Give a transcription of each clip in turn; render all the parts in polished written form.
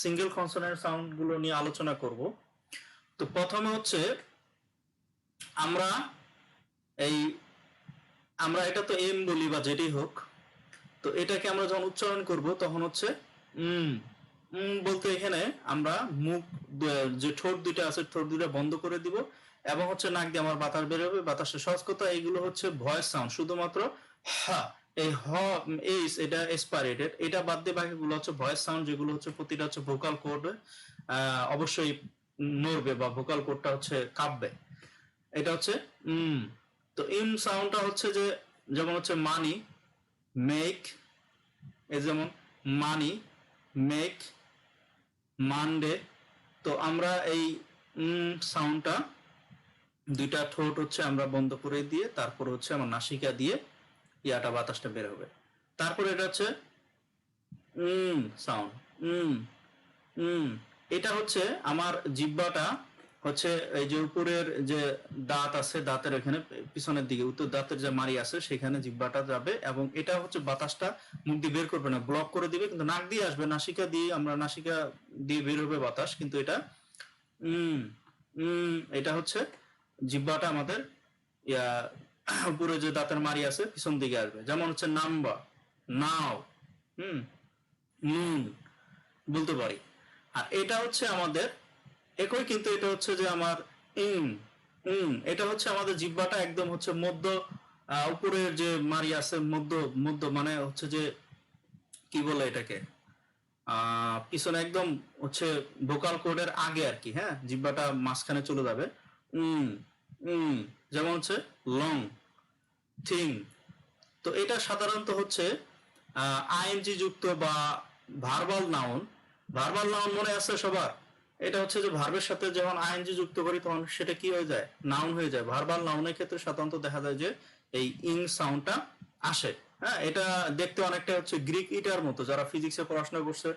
Single consonant sound গুলো নিয়ে আলোচনা করব। তো প্রথমে হচ্ছে আমরা এই আমরা এটা তো এম বলি বা যেটাই হোক, তো এটাকে আমরা যখন উচ্চারণ করব তখন হচ্ছে উম বলতে এখানে আমরা মুখ যে ঠোঁট দুইটা আছে ঠোঁট দুইটা বন্ধ করে দিব এবং হচ্ছে নাক দিয়ে আমার বাতাস বের হবে। বাতাসের সহজ কথা এইগুলো হচ্ছে ভয়েস সাউন্ড, শুধুমাত্র হা এই হ এইস এটা এসপারেটেড, এটা বাদ দিয়ে বাকিগুলো হচ্ছে ভয়েস সাউন্ড, যেগুলো হচ্ছে প্রতিটা হচ্ছে ভোকাল কোড অবশ্যই নড়বে বা ভোকাল কোডটা হচ্ছে কাঁপবে। এটা হচ্ছে তো ইম সাউন্ডটা হচ্ছে যে যেমন হচ্ছে মানি, মেক, এই যেমন মানি, মেক, মানডে। তো আমরা এই সাউন্ডটা দুইটা ঠোঁট হচ্ছে আমরা বন্ধ করে দিয়ে তারপর হচ্ছে আমার নাসিকা দিয়ে ইয়াটা বাতাসটা বের হবে। তারপরে এটা হচ্ছে সাউন্ড এটা হচ্ছে আমার জিহ্বাটা হচ্ছে এই যে উপরের যে দাঁত আছে, দাঁতের এখানে পিছনের দিকে উত্তর দাঁতের যে মাড়ি আছে সেখানে জিহ্বাটা যাবে এবং এটা হচ্ছে বাতাসটা মুখ দিয়ে বের করবে না, ব্লক করে দিবে, কিন্তু নাক দিয়ে আসবে, নাসিকা দিয়ে আমরা নাসিকা দিয়ে বের হবে বাতাস, কিন্তু এটা এটা হচ্ছে জিহ্বাটা আমাদের ইয়া উপরে যে দাঁতের মাড়ি আছে পিছন দিকে আসবে। যেমন হচ্ছে নাম্বার, নাও, নুন বলতে পারি। আর এটা হচ্ছে আমাদের একই, কিন্তু এটা হচ্ছে যে আমার এটা হচ্ছে আমাদের জিহ্বাটা একদম হচ্ছে মধ্য উপরের যে মারি আছে মধ্য মধ্য মানে হচ্ছে যে কি বলে এটাকে পিছনে একদম হচ্ছে ভোকাল কোডের আগে আর কি, হ্যাঁ, জিহ্বাটা মাঝখানে চলে যাবে। যেমন হচ্ছে লং, থিং। তো এটা সাধারণত হচ্ছে আইএনজি যুক্ত বা ভার্বাল নাউন। ভার্বাল নাউন মনে আছে সবার? এটা হচ্ছে যে ভার্বের সাথে যখন আইএনজি যুক্ত করি তখন সেটা কি হয়ে যায়, নাউন হয়ে যায়। ভার্বাল নাউনের ক্ষেত্রে সাধারণত দেখা যায় যে এই ইং সাউন্ডটা আসে। হ্যাঁ, এটা দেখতে অনেকটা হচ্ছে গ্রিক ইটার মতো, যারা ফিজিক্সে পড়াশোনা করছে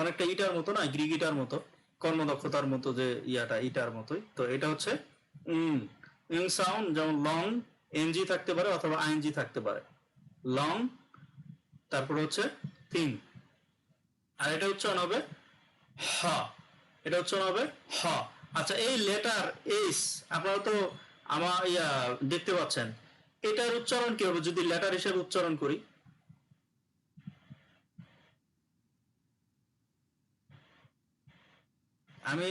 অনেকটা ইটার মতো না, গ্রিক ইটার মতো, কর্মদক্ষতার মতো যে ইয়াটা ইটার মতোই। তো এটা হচ্ছে ইং সাউন্ড, যেমন লং এনজি থাকতে পারে অথবা আইএনজি থাকতে পারে। লং, তারপর হচ্ছে থিং, আর এটা উচ্চারণ হবে হ, এটা উচ্চারণ হবে হ। আচ্ছা, এই লেটার এইস আপনারা তো আমার দেখতে পাচ্ছেন, এটার উচ্চারণ কি হবে যদি লেটার হিসেবে উচ্চারণ করি? আমি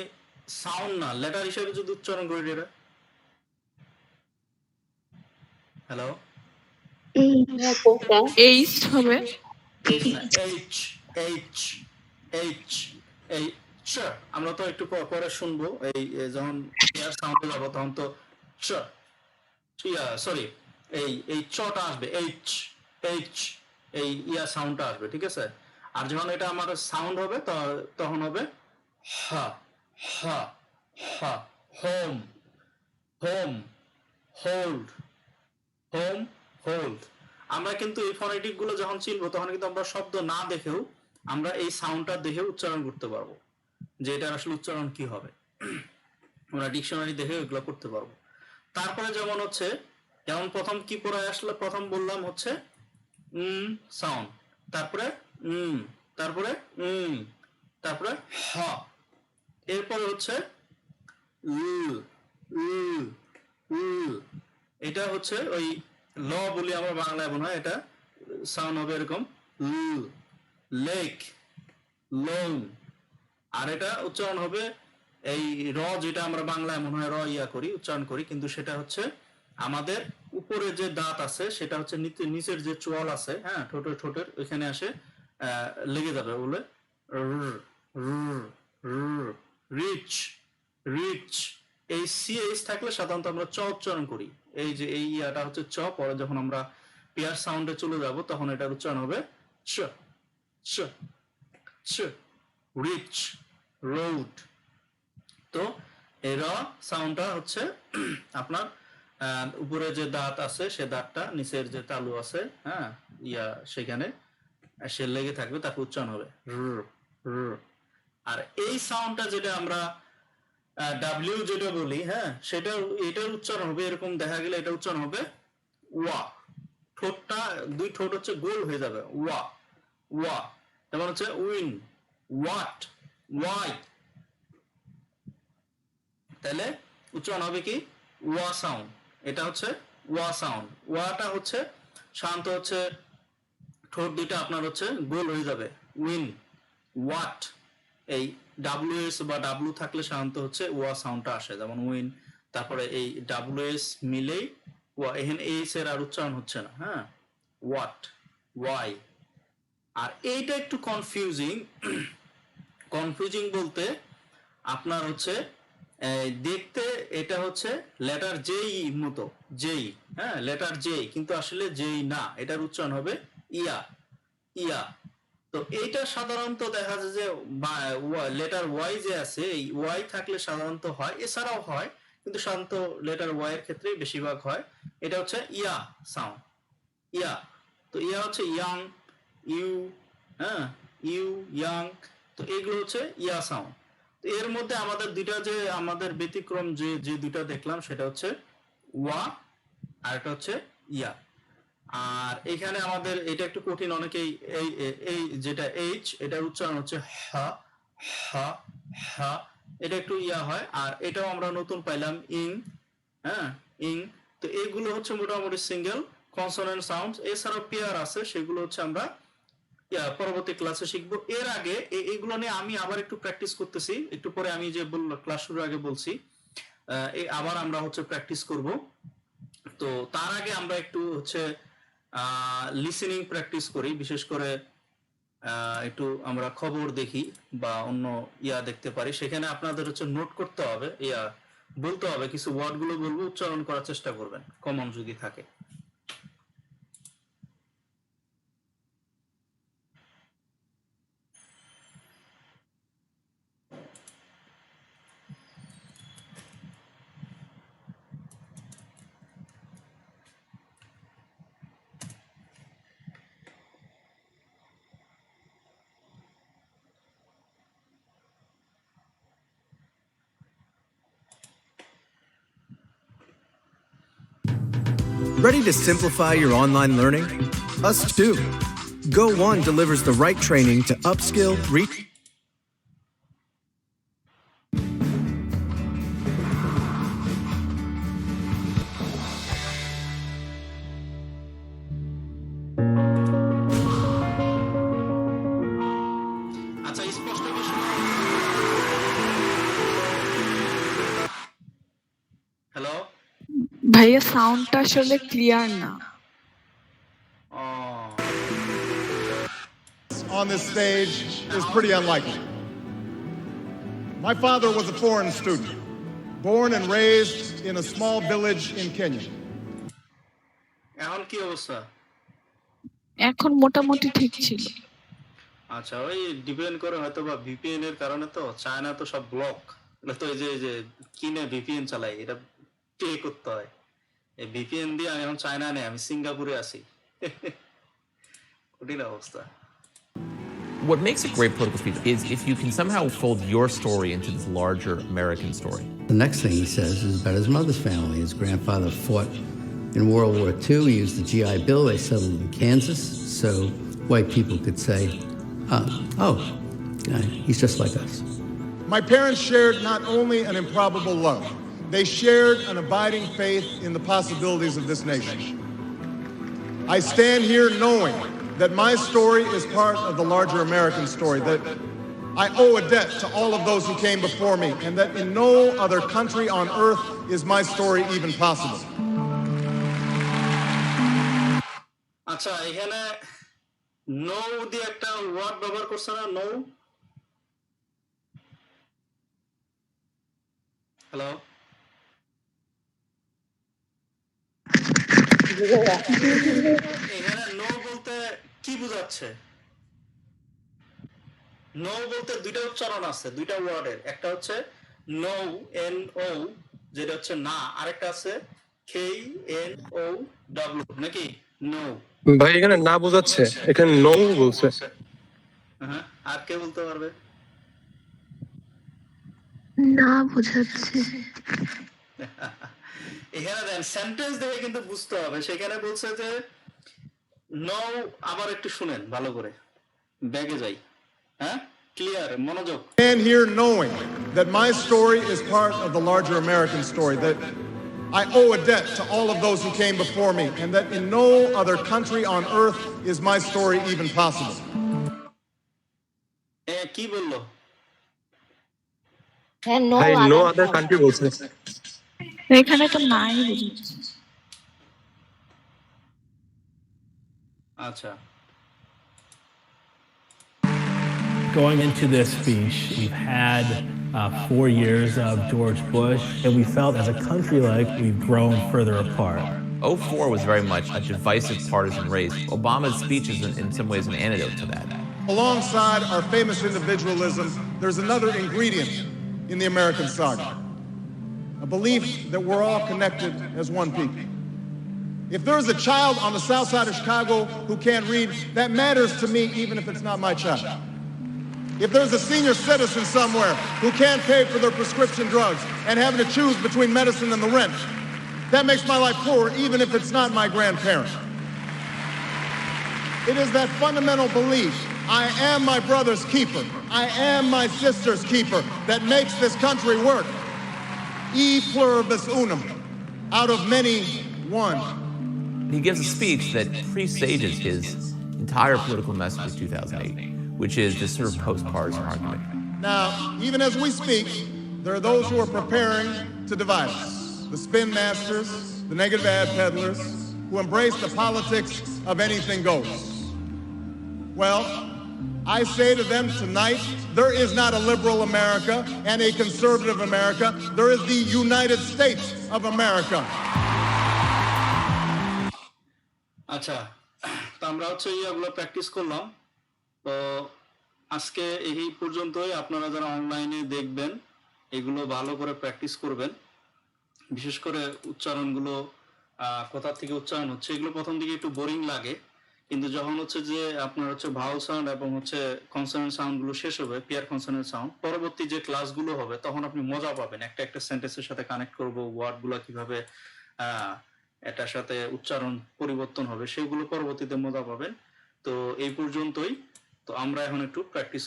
সাউন্ড না, লেটার হিসেবে যদি উচ্চারণ করি এটা, হ্যালো, এইচ হবে, এইচ, এইচ, এইচ, এই চ আমরা তো একটু পরে শুনবো, এই যখন এয়ার সাউন্ডে যাবো তখন তো চ, সরি, এই চটা আসবে, এইচ, এইচ, এই ইয়া সাউন্ডটা আসবে, ঠিক আছে। আর যখন এটা আমার সাউন্ড হবে তখন হবে হা, হা, হা, হোম, হোম, হোল্ড, হোম, হোল্ড। আমরা কিন্তু এই ফনেটিক গুলো যখন চিনবো তখন কিন্তু আমরা শব্দ না দেখেও আমরা এই সাউন্ডটা দেখে উচ্চারণ করতে পারবো যে এটা আসলে উচ্চারণ কি হবে। আমরা ডিকশনারি দেখে এগুলো করতে পারবো। তারপরে যেমন হচ্ছে, যেমন প্রথম কি পড়ে আসলে, প্রথম বললাম হচ্ছে সাউন্ড, তারপরে তারপরে তারপরে হ, এরপরে হচ্ছে এটা হচ্ছে ওই ল বলি আমরা বাংলায় মনে হয়, এটা সাউন্ড হবে এরকম লেক, লং। আর এটা উচ্চারণ হবে এই র, যেটা আমরা বাংলায় মনে হয় র ইয়া করি উচ্চারণ করি, কিন্তু সেটা হচ্ছে আমাদের উপরে যে দাঁত আছে সেটা হচ্ছে নিচের যে চোয়াল আছে, হ্যাঁ, ঠোঁটের ঠোঁটের ওইখানে আসে লেগে যাবে বলে রিচ, রিচ। এই সিএইচ থাকলে সাধারণত আমরা চ উচ্চারণ করি। এই যে এই ইয়াটা হচ্ছে চ, পরে যখন আমরা পেয়ার সাউন্ডে চলে যাব তখন এটার উচ্চারণ হবে চ, চ, চ, রিচ, রোড। তো এই র সাউন্ডটা হচ্ছে আপনার উপরে যে দাঁত আছে সে দাঁতটা নিচের যে তালু আছে, হ্যাঁ, সেখানে সে লেগে থাকবে, তারপর উচ্চারণ হবে আর এই সাউন্ডটা যেটা আমরা ডাব্লিউ যেটা বলি, হ্যাঁ, সেটা এটার উচ্চারণ হবে এরকম, দেখা গেলে এটা উচ্চারণ হবে ওয়া। ঠোঁটটা দুই ঠোঁট হচ্ছে গোল হয়ে যাবে, ওয়া, ওয়া। যেমন হচ্ছে উইন, ওয়াট, ওয়াই, তাহলে উচ্চারণ হবে কি ওয়া সাউন্ড। এটা হচ্ছে ওয়া সাউন্ড। ওয়াটা হচ্ছে সাধারণত হচ্ছে ঠোঁট দুইটা আপনার হচ্ছে গোল হয়ে যাবে, উইন, ওয়াট। এই ডাব্লিউএস বা ডাব্লু থাকলে সাধারণত হচ্ছে ওয়া সাউন্ডটা আসে, যেমন উইন, তারপরে এই ডাব্লিউএস মিলেই ওয়া, এখানে এইচ এর আর উচ্চারণ হচ্ছে না, হ্যাঁ, ওয়াট, ওয়াই। আর এইটা একটু কনফিউজিং। কনফিউজিং বলতে আপনার হচ্ছে দেখতে এটা হচ্ছে লেটার জেই মতো, জেই, হ্যাঁ, লেটার জে, কিন্তু আসলে জেই না, এটার উচ্চারণ হবে ইয়া, ইয়া। তো এইটা সাধারণত দেখা যায় যে লেটার ওয়াই যে আছে, এই ওয়াই থাকলে সাধারণত হয়, এছাড়াও হয়, কিন্তু সাধারণত লেটার ওয়াই এর ক্ষেত্রেই বেশিরভাগ হয়। এটা হচ্ছে ইয়া সাউন্ড, ইয়া। তো ইয়া হচ্ছে ইয়াং, ইউ, হ্যাঁ, ইউ, ইয়াং। তো এগুলো হচ্ছে ইয়া সাউন্ড। তো এর মধ্যে আমাদের দুইটা যে আমাদের ব্যতিক্রম যে দুইটা দেখলাম, সেটা হচ্ছে ওয়া আর এটা হচ্ছে ইয়া। আর এখানে আমাদের এটা একটু কঠিন, অনেকেই এই এই যেটা এইচ, এটার উচ্চারণ হচ্ছে হা, হা, হা, এটা একটু ইয়া হয়। আর এটাও আমরা নতুন পাইলাম ইং, হ্যাঁ, ইং। তো এইগুলো হচ্ছে মোটামুটি সিঙ্গেল কনসোনেন্ট সাউন্ডস। এছাড়াও পেয়ার আছে, সেগুলো হচ্ছে আমরা পরবর্তী ক্লাসে শিখবো। এর আগে এইগুলো নিয়ে আমি আবার একটু প্র্যাকটিস করতেছি, একটু পরে আমি যে ক্লাস শুরুর আগে বলছি, আবার আমরা হচ্ছে প্র্যাকটিস করব। তো তার আগে আমরা একটু হচ্ছে লিসেনিং প্র্যাকটিস করি, বিশেষ করে একটু আমরা খবর দেখি বা অন্য ইয়া দেখতে পারি। সেখানে আপনাদের হচ্ছে নোট করতে হবে, ইয়া বলতে হবে, কিছু ওয়ার্ড গুলো বলবো, উচ্চারণ করার চেষ্টা করবেন কমন যদি থাকে। Ready to simplify your online learning? Us too. Go1 delivers the right training to upskill, reach. আচ্ছা, স্পষ্ট কি শোনা? হ্যালো, ভাইয়া সাউন্ডটা আসলে ক্লিয়ার না। On this stage is pretty unlikely. My father was a foreign student, born and raised in a small village in Kenya. এখন কি অবস্থা? এখন মোটামুটি ঠিক ছিল। আচ্ছা, ওই ডিপেন্ড করে হয়তো বা ভিপিএন এর কারণে। তো চায়না তো সব ব্লক, তো এই যে কিনে ভিপিএন চালাই, এটা পে করতে হয়। এই ভিপিএন দিয়ে আমি এখন চায়না নেই, আমি সিঙ্গাপুরে আছি। কঠিন অবস্থা। What makes a great political speech is if you can somehow fold your story into this larger American story. The next thing he says is about his mother's family. His grandfather fought in World War II. He used the GI Bill. They settled in Kansas, so white people could say, he's just like us. My parents shared not only an improbable love, they shared an abiding faith in the possibilities of this nation. I stand here knowing that my story is part of the larger American story, that I owe a debt to all of those who came before me, and that in no other country on earth is my story even possible. আচ্ছা, এখানে no দিয়ে একটা word ব্যবহার করছে না, no. Hello, এখানে no বলতে কি বোঝাচ্ছে? নো বলতে দুইটা উচ্চারণ আছে, দুইটা ওয়ার্ডের। একটা হচ্ছে নো, এন ও, যেটা হচ্ছে না, আরেকটা আছে কে এন ও ডব্লিউ, নাকি নো? ভাই এখানে না বোঝাচ্ছে, এখানে নো বলছে। হ্যাঁ, আর কে বলতে পারবে? না বোঝাচ্ছে। এখানে দেন সেন্টেন্স দেখে কিন্তু বুঝতে হবে। সেখানে বলছে যে নো, আবার একটু শুনেন ভালো করে, ব্যাগে যাই, হ্যাঁ, ক্লিয়ার, মনোযোগ। Stand here knowing that my story is part of the larger American story, that I owe a debt to all of those who came before me, and that in no other country on earth is my story even possible. কি বললো? ভাই no other country বলছে। এখানে তো নাই বুঝেছি। আচ্ছা, Going into this speech, we've had 4 years of George Bush, and we felt as a country like we've grown further apart. '04 was very much a divisive partisan race. Obama's speech is in some ways an antidote to that. Alongside our famous individualism, there's another ingredient in the American saga, a belief that we're all connected as one people. If there's a child on the south side of Chicago who can't read, that matters to me even if it's not my child. If there's a senior citizen somewhere who can't pay for their prescription drugs and having to choose between medicine and the rent, that makes my life poor even if it's not my grandparent. It is that fundamental belief, I am my brother's keeper, I am my sister's keeper, that makes this country work. E pluribus unum, out of many, one. He gives a speech that presages his entire political message of 2008, which is this sort of post-partisan argument. Now, even as we speak, there are those who are preparing to divide us. The spin masters, the negative ad peddlers, who embrace the politics of anything goes. Well, I say to them tonight, there is not a liberal America and a conservative America. There is the United States of America. আচ্ছা, তো আমরা হচ্ছে এগুলো practice করলাম। তো আজকে এই পর্যন্তই। আপনারা যারা অনলাইনে দেখবেন এগুলো ভালো করে প্র্যাকটিস করবেন, বিশেষ করে উচ্চারণগুলো কোথা থেকে উচ্চারণ হচ্ছে এগুলো প্রথম দিকে একটু বোরিং লাগে, কিন্তু যখন হচ্ছে যে আপনার হচ্ছে ভাওয়াল সাউন্ড এবং হচ্ছে কনসোনেন্ট সাউন্ডগুলো শেষ হবে, পেয়ার কনসোনেন্ট সাউন্ড, পরবর্তী যে ক্লাসগুলো হবে তখন আপনি মজা পাবেন। একটা একটা সেন্টেন্সের সাথে কানেক্ট করব, ওয়ার্ডগুলো কিভাবে এটার সাথে উচ্চারণ পরিবর্তন হবে সেগুলো পরবর্তীতে মজা পাবেন। তো এই পর্যন্তই। তো আমরা এখন একটু প্র্যাকটিস